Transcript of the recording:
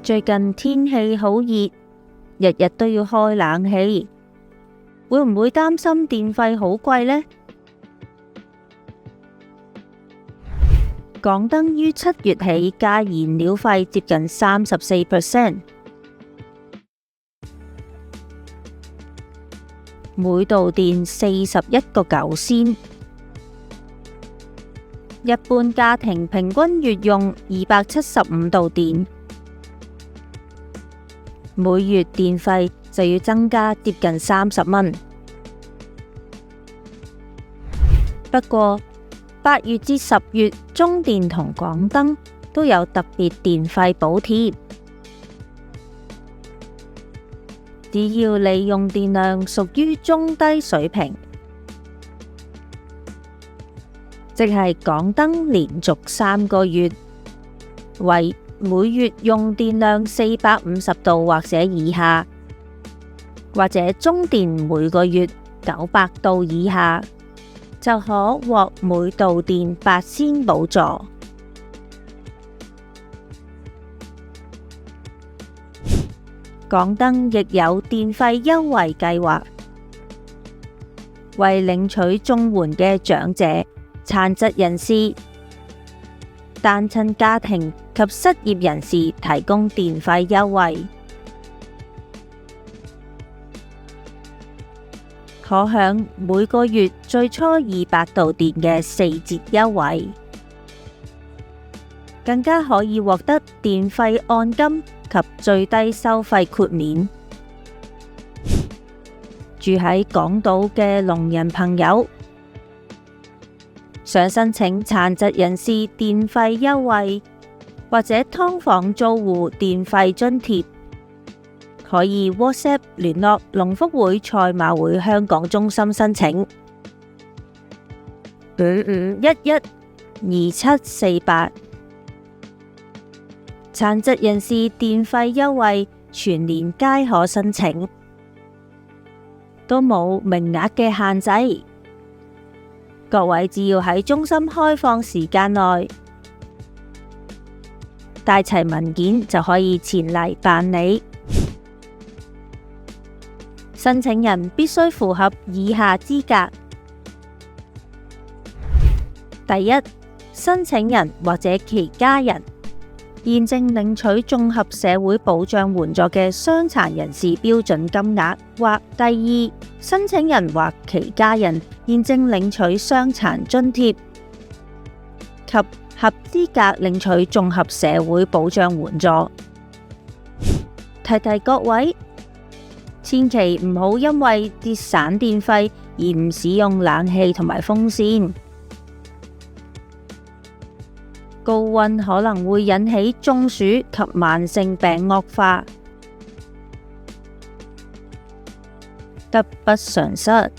最近天氣好熱，日日都要開冷氣，會唔會擔心電費好貴呢？港燈於7月起加燃料費接近34%，每度電41.9仙。一般家庭平均月用275度電，每月電費就要增加接近30蚊。不過8月至10月，中電同港燈都有特別電費補貼，只要你用電量屬於中低水平，即係港燈連續3個月為每月用電量450度或者以下，或者中電每個月900度以下，就可獲每度電8仙補助。港燈亦有電費優惠計劃，為領取綜援嘅長者、殘疾人士、單親家庭及失業人士提供電費優惠，可享每個月最初200度電嘅4折優惠，更加可以獲得電費按金及最低收費豁免。住喺港島嘅聾人朋友，想申請殘疾人士電費優惠或者劏房租戶電費津貼，可以 WhatsApp 聯絡龍福會賽馬會香港中心申請55112748。殘疾人士電費優惠全年皆可申請，都冇名額嘅限制。各位只要喺中心開放時間內帶齊文件，就可以前嚟辦理。申請人必須符合以下資格：第一，申請人或者其家人現正領取綜合社會保障援助嘅傷殘人士標準金額，或第二，申請人或其家人現正領取傷殘津貼及合資格領取綜合社會保障援助。提提各位，千祈唔好因為節省電費而唔使用冷氣同埋風扇。高溫可能會引起中暑及慢性病惡化，得不償失。